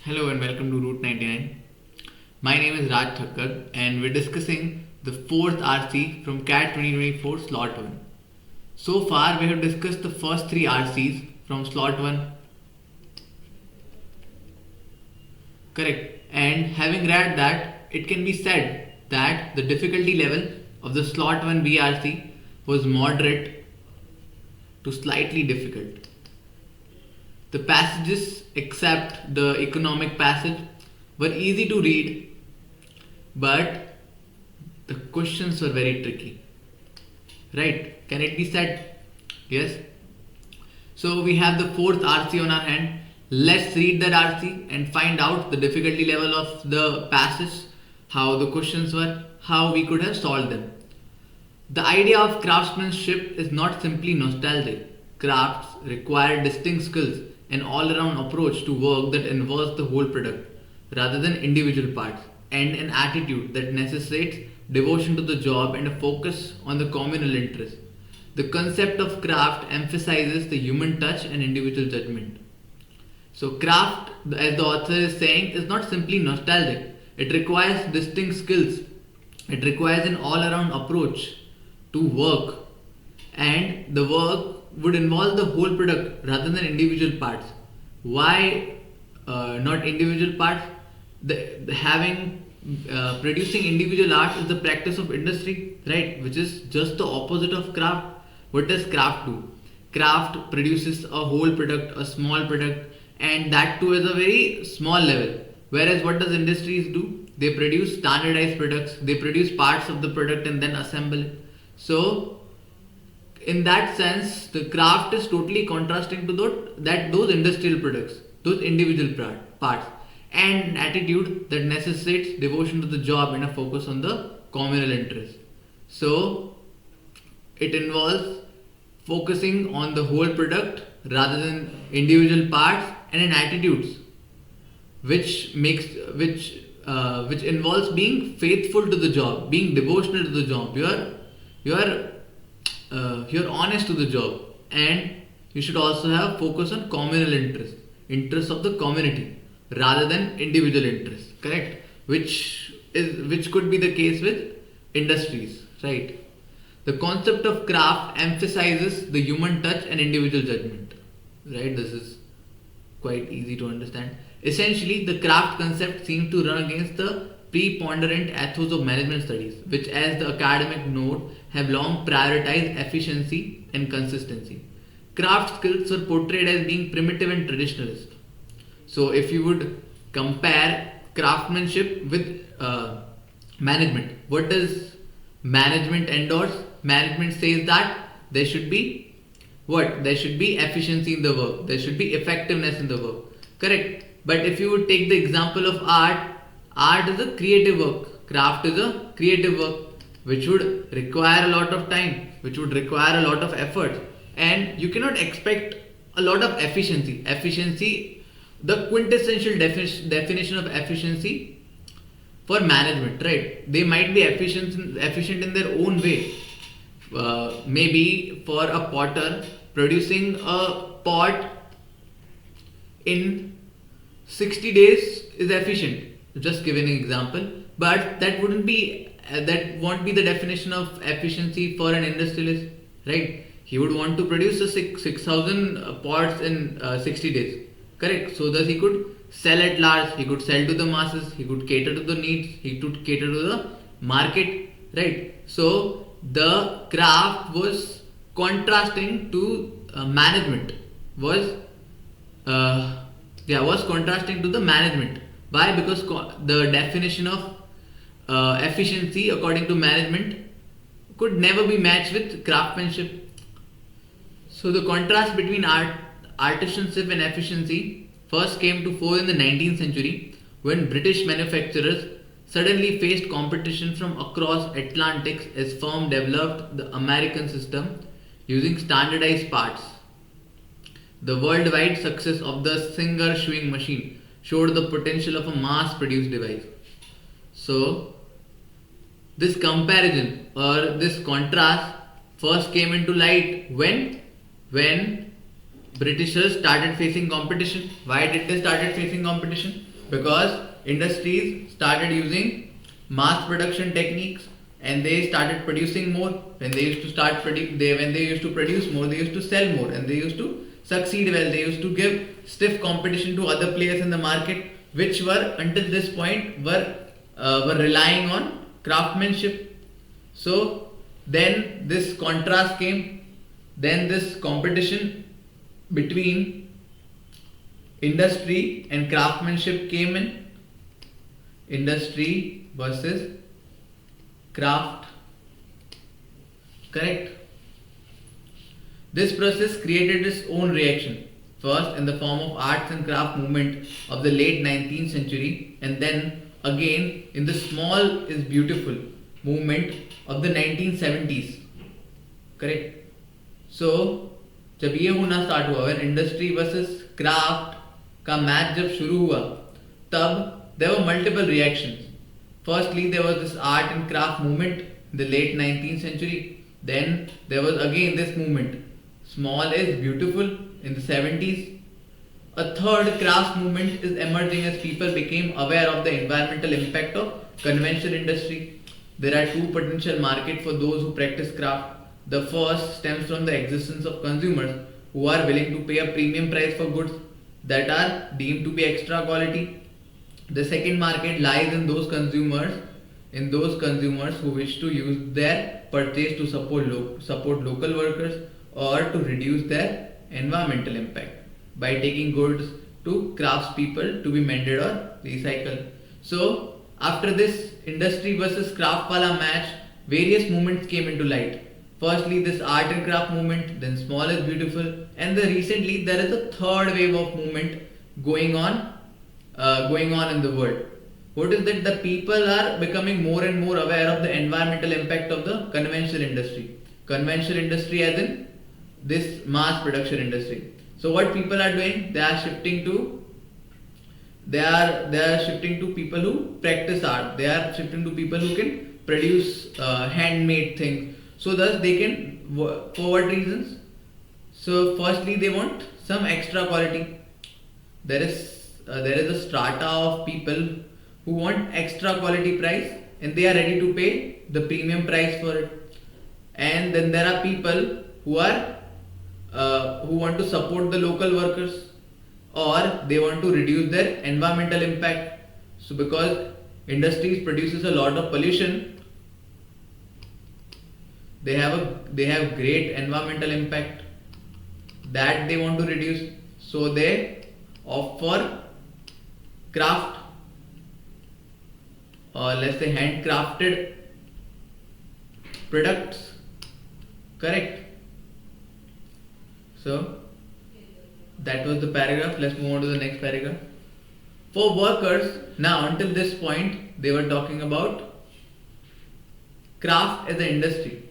Hello and welcome to Route 99. My name is Raj Thakkar and we're discussing the fourth RC from CAT 2024 Slot 1. So far we have discussed the first three RCs from Slot 1. Correct. And having read that, it can be said that the difficulty level of the Slot 1 BRC was moderate to slightly difficult. The passages, except the economic passage, were easy to read, but the questions were very tricky. Right? Can it be said? Yes? So we have the fourth RC on our hand. Let's read that RC and find out the difficulty level of the passage, how the questions were, how we could have solved them. The idea of craftsmanship is not simply nostalgic. Crafts require distinct skills, an all-around approach to work that involves the whole product rather than individual parts, and an attitude that necessitates devotion to the job and a focus on the communal interest. The concept of craft emphasizes the human touch and individual judgment. So, craft, as the author is saying, is not simply nostalgic. It requires distinct skills. It requires an all-around approach to work, and the work would involve the whole product rather than individual parts. Why not individual parts? Having producing individual art is the practice of industry, right? Which is just the opposite of craft. What does craft do? Craft produces a whole product, a small product, and that too is a very small level. Whereas what does industries do? They produce standardized products. They produce parts of the product and then assemble it. So in that sense, the craft is totally contrasting to those industrial products, those individual parts, and an attitude that necessitates devotion to the job and a focus on the communal interest. So, it involves focusing on the whole product rather than individual parts, and an attitudes which involves being faithful to the job, being devotional to the job. You're honest to the job, and you should also have focus on communal interests of the community rather than individual interests. Correct? Which could be the case with industries, right? The concept of craft emphasizes the human touch and individual judgment. Right? This is quite easy to understand. Essentially, the craft concept seems to run against the preponderant ethos of management studies, which, as the academic note, have long prioritized efficiency and consistency. Craft skills were portrayed as being primitive and traditionalist. So, if you would compare craftsmanship with management, what does management endorse? Management says that there should be what? There should be efficiency in the work, there should be effectiveness in the work. Correct? But if you would take the example of art, art is a creative work, craft is a creative work which would require a lot of time, which would require a lot of effort, and you cannot expect a lot of efficiency. Efficiency, the quintessential definition of efficiency for management, right? They might be efficient in their own way. Maybe for a potter, producing a pot in 60 days is efficient, just giving an example, but that won't be the definition of efficiency for an industrialist, right? He would want to produce a 6,000 pots in 60 days, correct? So that he could sell at large, he could sell to the masses, he could cater to the needs, he could cater to the market, right? So the craft was contrasting to management, was contrasting to the management. Why? Because the definition of efficiency according to management could never be matched with craftsmanship. So the contrast between artisanship and efficiency first came to fore in the 19th century when British manufacturers suddenly faced competition from across Atlantic as firms developed the American system using standardized parts. The worldwide success of the Singer sewing machine showed the potential of a mass-produced device. So, this comparison or this contrast first came into light when Britishers started facing competition. Why did they started facing competition? because industries started using mass production techniques and they started producing more. When they used to when they used to produce more, they used to sell more and they used to succeed well. They used to give stiff competition to other players in the market, which were until this point were relying on craftsmanship. So then this contrast came. Then this competition between industry and craftsmanship came in. Industry versus craft. Correct. This process created its own reaction. First in the form of arts and craft movement of the late 19th century, and then again in the small is beautiful movement of the 1970s. Correct. So जब ये होना start हुआ, when industry versus craft का match जब शुरू हुआ, तब there were multiple reactions. Firstly, there was this art and craft movement in the late 19th century. Then there was again this movement, small is beautiful, in the 70s. A third craft movement is emerging as people became aware of the environmental impact of conventional industry. There are two potential markets for those who practice craft. The first stems from the existence of consumers who are willing to pay a premium price for goods that are deemed to be extra quality. The second market lies in those consumers who wish to use their purchase to support local workers or to reduce their environmental impact by taking goods to craftspeople to be mended or recycled. So after this industry versus craft wala match, various movements came into light. Firstly, this art and craft movement, then small is beautiful, and recently there is a third wave of movement going on in the world. What is that? The people are becoming more and more aware of the environmental impact of the conventional industry. Conventional industry as in this mass production industry. So what people are doing? They are shifting to people who practice art. They are shifting to people who can produce handmade things. So thus they can, for what reasons? So firstly they want some extra quality. There is a strata of people who want extra quality price and they are ready to pay the premium price for it. And then there are people who want to support the local workers, or they want to reduce their environmental impact. So because industries produces a lot of pollution, they have great environmental impact that they want to reduce. So they opt for craft, or let's say handcrafted products. Correct. So that was the paragraph. Let's move on to the next paragraph. For workers, now until this point they were talking about craft as an industry.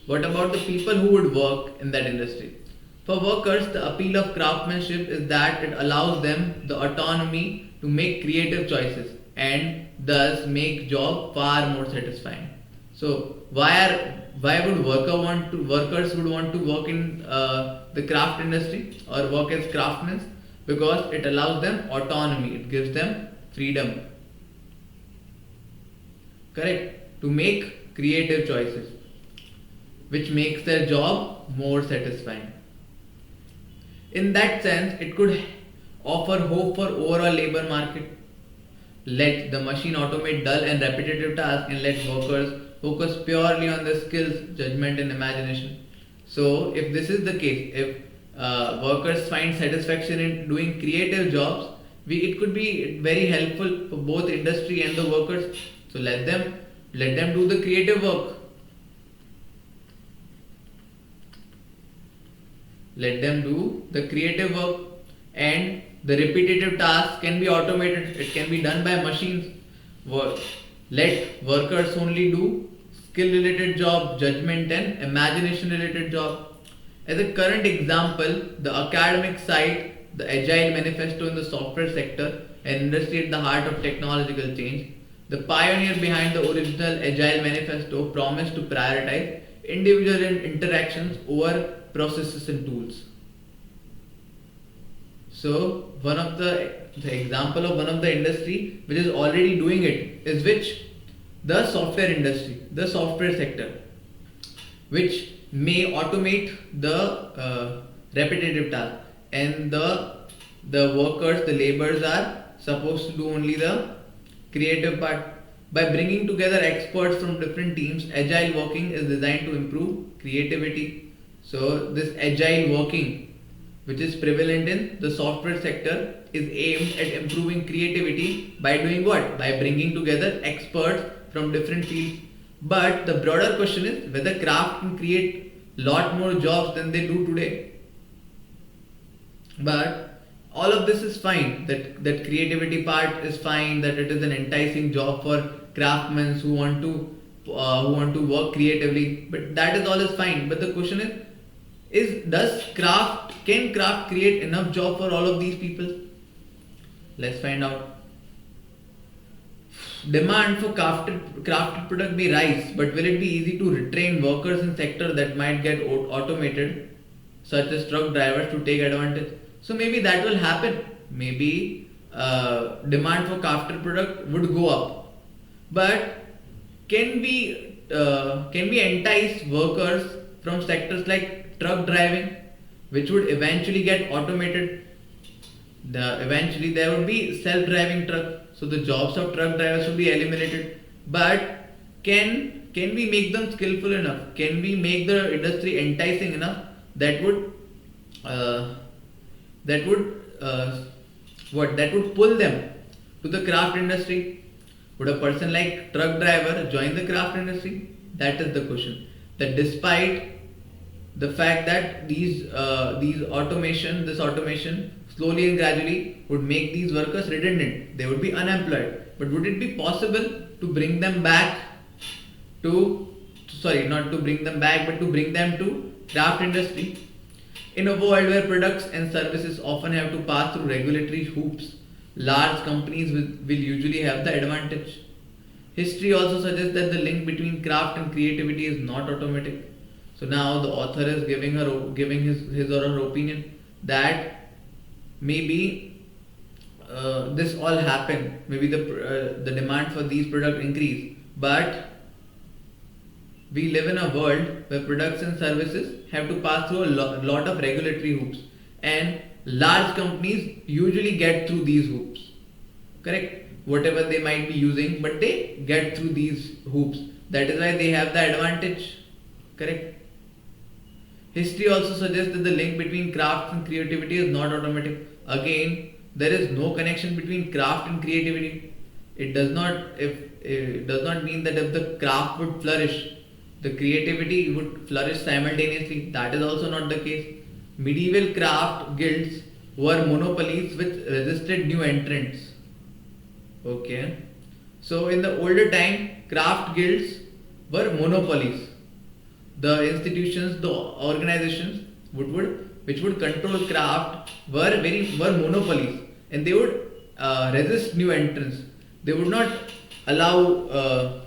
What about the people who would work in that industry? For workers, the appeal of craftsmanship is that it allows them the autonomy to make creative choices and thus make job far more satisfying. So why would workers would want to work in the craft industry or work as craftsmen? Because it allows them autonomy, it gives them freedom. Correct? To make creative choices, which makes their job more satisfying. In that sense, it could offer hope for overall labor market. Let the machine automate dull and repetitive tasks and let workers focus purely on their skills, judgment and imagination. So if this is the case, if workers find satisfaction in doing creative jobs, it could be very helpful for both industry and the workers. So let them do the creative work. Let them do the creative work, and the repetitive tasks can be automated. It can be done by machines. Let workers only do skill related job, judgment and imagination related job. As a current example, the academic side, the Agile Manifesto in the software sector, an industry at the heart of technological change. The pioneer behind the original Agile Manifesto promised to prioritize individual interactions over processes and tools. So one of the The example of one of the industry which is already doing it is which? The software industry, the software sector, which may automate the repetitive task, and the workers, the laborers are supposed to do only the creative part. By bringing together experts from different teams, agile working is designed to improve creativity. So this agile working, which is prevalent in the software sector, is aimed at improving creativity by doing what? By bringing together experts from different fields. But the broader question is whether craft can create lot more jobs than they do today. But all of this is fine. That creativity part is fine. That it is an enticing job for craftsmen who want to work creatively. But that is all is fine. But the question is does craft can craft create enough job for all of these people? Let's find out. Demand for crafted product may rise, but will it be easy to retrain workers in sector that might get automated, such as truck drivers, to take advantage? So maybe that will happen. Maybe demand for crafted product would go up, but can we entice workers from sectors like truck driving, which would eventually get automated? Eventually there would be self-driving truck, so the jobs of truck drivers would be eliminated. But can we make them skillful enough? Can we make the industry enticing enough that would uh, that would that would pull them to the craft industry? Would a person like truck driver join the craft industry? That is the question. That despite the fact that this automation slowly and gradually would make these workers redundant, they would be unemployed. But would it be possible to bring them back to, sorry, not to bring them back, but to bring them to craft industry? In a world where products and services often have to pass through regulatory hoops, large companies will usually have the advantage. History also suggests that the link between craft and creativity is not automatic. So now the author is giving his or her opinion that maybe this all happened. Maybe the demand for these products increase, but we live in a world where products and services have to pass through a lot of regulatory hoops, and large companies usually get through these hoops. Correct? Whatever they might be using, but they get through these hoops. That is why they have the advantage. Correct? History also suggests that the link between craft and creativity is not automatic. Again, there is no connection between craft and creativity. It does not mean that if the craft would flourish, the creativity would flourish simultaneously. That is also not the case. Medieval craft guilds were monopolies which resisted new entrants. Okay. So in the older time, craft guilds were monopolies. The institutions, the organizations which would control craft were monopolies, and they would resist new entrants. They would not allow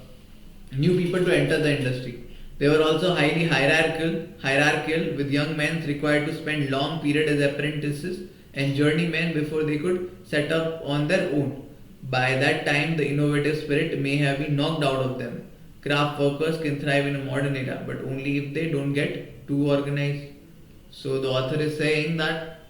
new people to enter the industry. They were also highly hierarchical, with young men required to spend long period as apprentices and journeymen before they could set up on their own. By that time, the innovative spirit may have been knocked out of them. Craft workers can thrive in a modern era, but only if they don't get too organized. So the author is saying that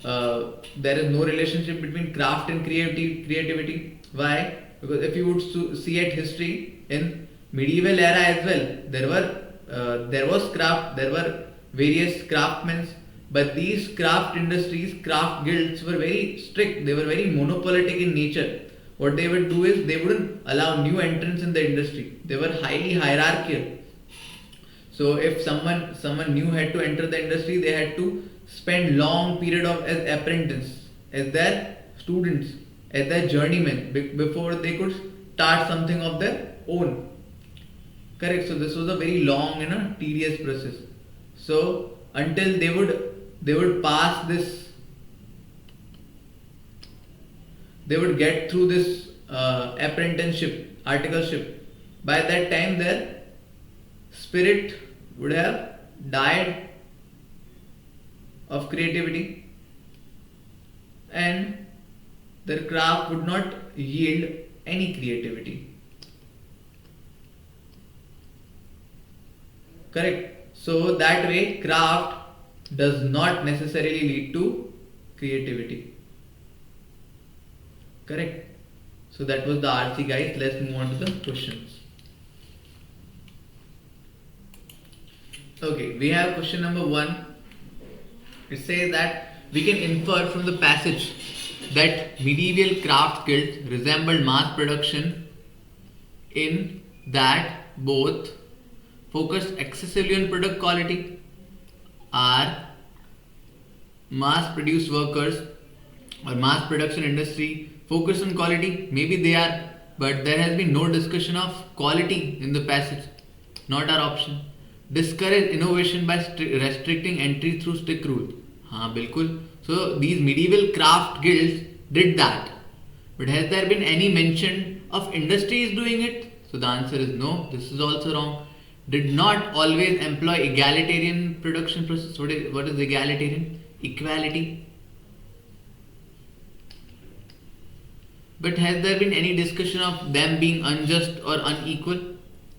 there is no relationship between craft and creativity. Why? Because if you would see at history in medieval era as well, there was craft, there were various craftsmen, but these craft industries, craft guilds were very strict. They were very monopolistic in nature. What they would do is they wouldn't allow new entrants in the industry. They were highly hierarchical. So if someone new had to enter the industry, they had to spend long period of as apprentices, as their students, as their journeymen before they could start something of their own. Correct. So this was a very long and a tedious process. So until they would pass this, they would get through this apprenticeship, articleship. By that time, their spirit would have died of creativity, and their craft would not yield any creativity. Correct. So that way, craft does not necessarily lead to creativity. Correct. So that was the RC, guys. Let's move on to the questions. Okay, we have question number 1. It says that we can infer from the passage that medieval craft guilds resembled mass production in that both focused excessively on product quality. Are mass produced workers or mass production industry focused on quality? Maybe they are, but there has been no discussion of quality in the passage. Not our option. Discourage innovation by restricting entry through strict rule. हाँ बिल्कुल. So these medieval craft guilds did that. But has there been any mention of industries doing it? So the answer is no. This is also wrong. Did not always employ egalitarian production process. What is egalitarian? Equality. But has there been any discussion of them being unjust or unequal?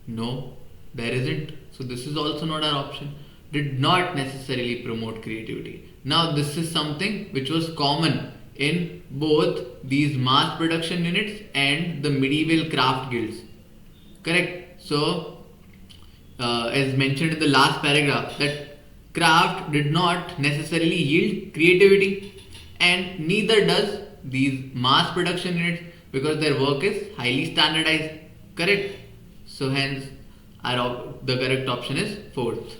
No, there isn't. So this is also not our option. Did not necessarily promote creativity. Now this is something which was common in both these mass production units and the medieval craft guilds. Correct. So as mentioned in the last paragraph, that craft did not necessarily yield creativity, and neither does these mass production units, because their work is highly standardized. Correct. So hence the correct option is 4th.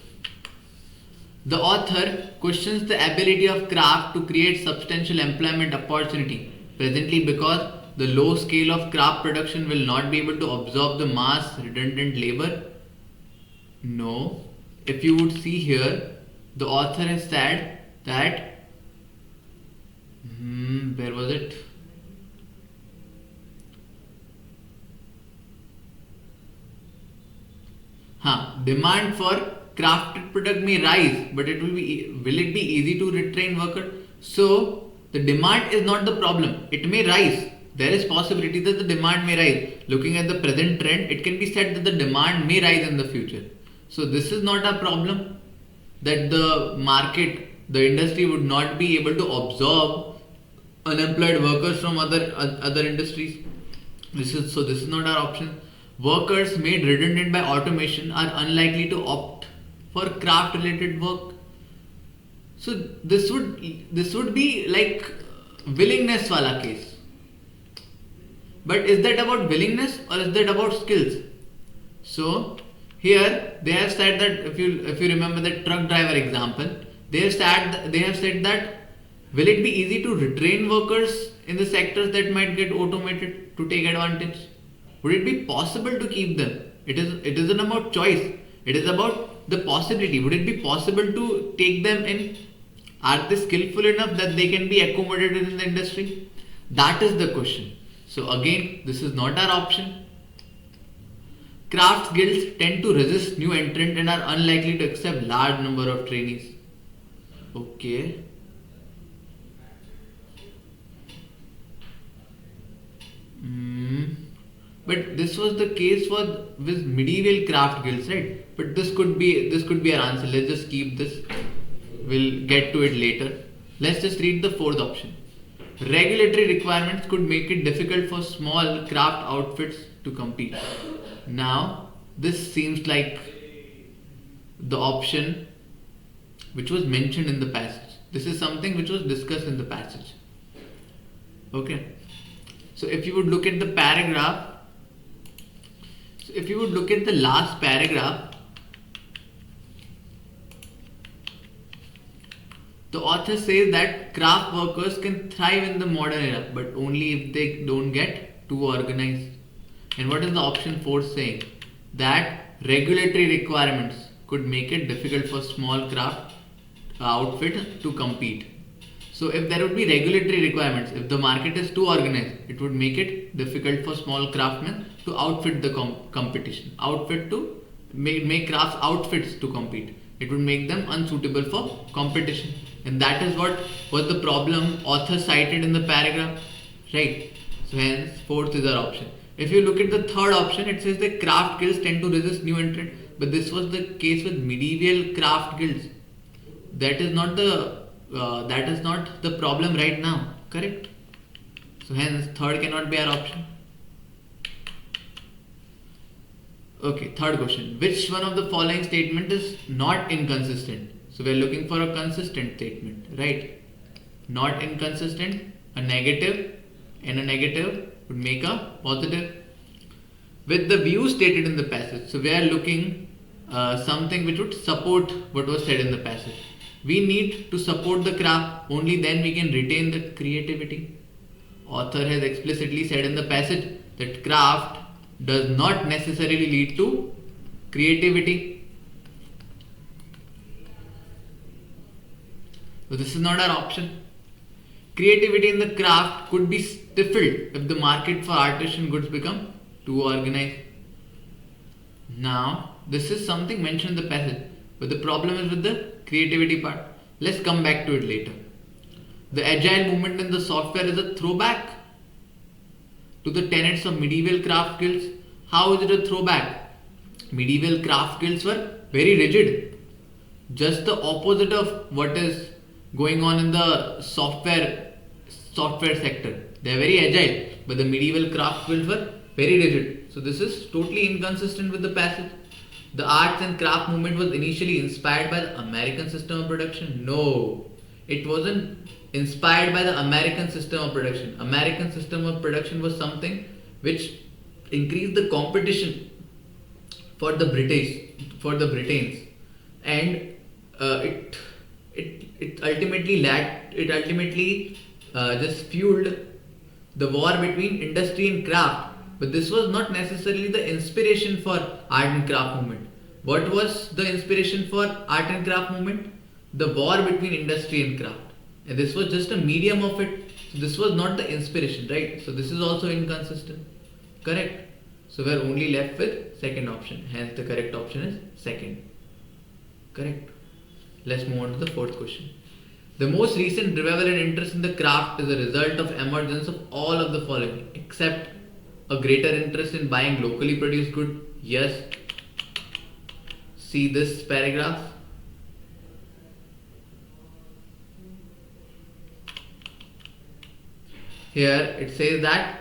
The author questions the ability of craft to create substantial employment opportunity presently because the low scale of craft production will not be able to absorb the mass redundant labor. No. If you would see here, the author has said that where was it? Demand for crafted product may rise, but will it be easy to retrain worker? So the demand is not the problem. It may rise. There is possibility that the demand may rise. Looking at the present trend, it can be said that the demand may rise in the future. So this is not a problem, that the market, the industry would not be able to absorb unemployed workers from other industries. This is not our option. Workers made redundant by automation are unlikely to opt for craft related work. So this would be like willingness wala case. But is that about willingness or is that about skills? So here they have said that if you remember the truck driver example, they have said that will it be easy to retrain workers in the sectors that might get automated to take advantage? Would it be possible to keep them? It isn't about choice. It is about the possibility. Would it be possible to take them in? Are they skillful enough that they can be accommodated in the industry? That is the question. So again, this is not our option. Crafts guilds tend to resist new entrant and are unlikely to accept large number of trainees. Okay. But this was the case with medieval craft guilds, right? But this could be our answer. Let's just keep this. We'll get to it later. Let's just read the 4th option. Regulatory requirements could make it difficult for small craft outfits to compete. Now, this seems like the option which was mentioned in the passage. This is something which was discussed in the passage. Okay. So if you would look at the paragraph, if you would look at the last paragraph, the author says that craft workers can thrive in the modern era, but only if they don't get too organized. And what is the option 4 saying? That regulatory requirements could make it difficult for small craft outfit to compete. So if there would be regulatory requirements, if the market is too organized, it would make it difficult for small craftsmen to outfit the competition, make crafts outfits to compete. It would make them unsuitable for competition. And that is what was the problem author cited in the paragraph. right? So hence fourth is our option. If you look at the third option, it says the craft guilds tend to resist new entrant, but this was the case with medieval craft guilds. That is not the problem right now, correct? So hence third cannot be our option. Okay, third question. Which one of the following statement is not inconsistent? So we are looking for a consistent statement, right? Not inconsistent, a negative, and a negative would make a positive. With the view stated in the passage, so we are looking something which would support what was said in the passage. We need to support the craft, only then we can retain the creativity. Author has explicitly said in the passage that craft does not necessarily lead to creativity. So this is not our option. Creativity in the craft could be stifled if the market for artisan goods become too organized. Now, this is something mentioned in the passage, but the problem is with the creativity part. Let's come back to it later. The agile movement in the software is a throwback to the tenets of medieval craft guilds. How is it a throwback? Medieval craft guilds were very rigid. Just the opposite of what is going on in the software sector. They are very agile, but the medieval craft guilds were very rigid. So this is totally inconsistent with the passage. The arts and craft movement was initially inspired by the American system of production. No, it wasn't inspired by the American system of production. American system of production was something which increased the competition for the Britons, and it ultimately just fueled the war between industry and craft. But this was not necessarily the inspiration for art and craft movement. What was the inspiration for art and craft movement? The war between industry and craft. And this was just a medium of it. So this was not the inspiration, right? So this is also inconsistent. Correct. So we are only left with second option. Hence the correct option is second. Correct. Let's move on to the fourth question. The most recent revival and interest in the craft is a result of emergence of all of the following, except a greater interest in buying locally produced goods. Yes. See this paragraph. Here it says that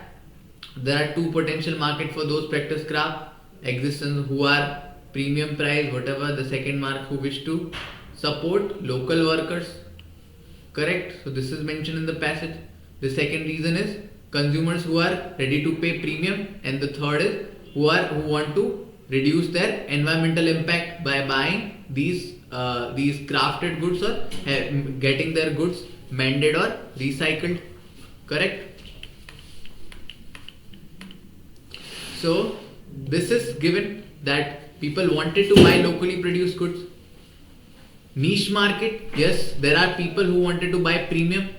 there are two potential markets for those practice craft existence who are premium price, whatever the second mark, who wish to support local workers. Correct. So this is mentioned in the passage. The second reason is consumers who are ready to pay premium, and the third is who want to reduce their environmental impact by buying these crafted goods or getting their goods mended or recycled. Correct. So this is given that people wanted to buy locally produced goods. Niche market, yes, there are people who wanted to buy premium.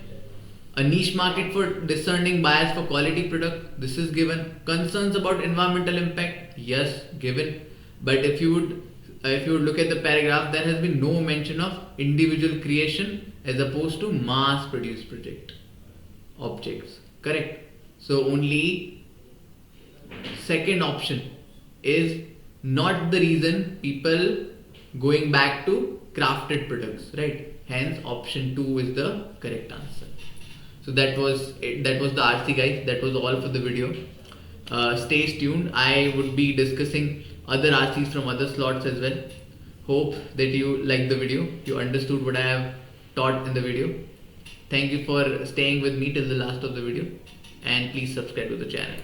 A niche market for discerning buyers for quality product, this is given. Concerns about environmental impact, yes, given. But if you would look at the paragraph, there has been no mention of individual creation as opposed to mass produced objects. Correct. So only second option is not the reason people going back to crafted products, right? Hence option 2 is the correct answer. So that was it. That was the RC, guys. That was all for the video. Stay tuned. I would be discussing other RCs from other slots as well. Hope that you liked the video. You understood what I have taught in the video. Thank you for staying with me till the last of the video, and please subscribe to the channel.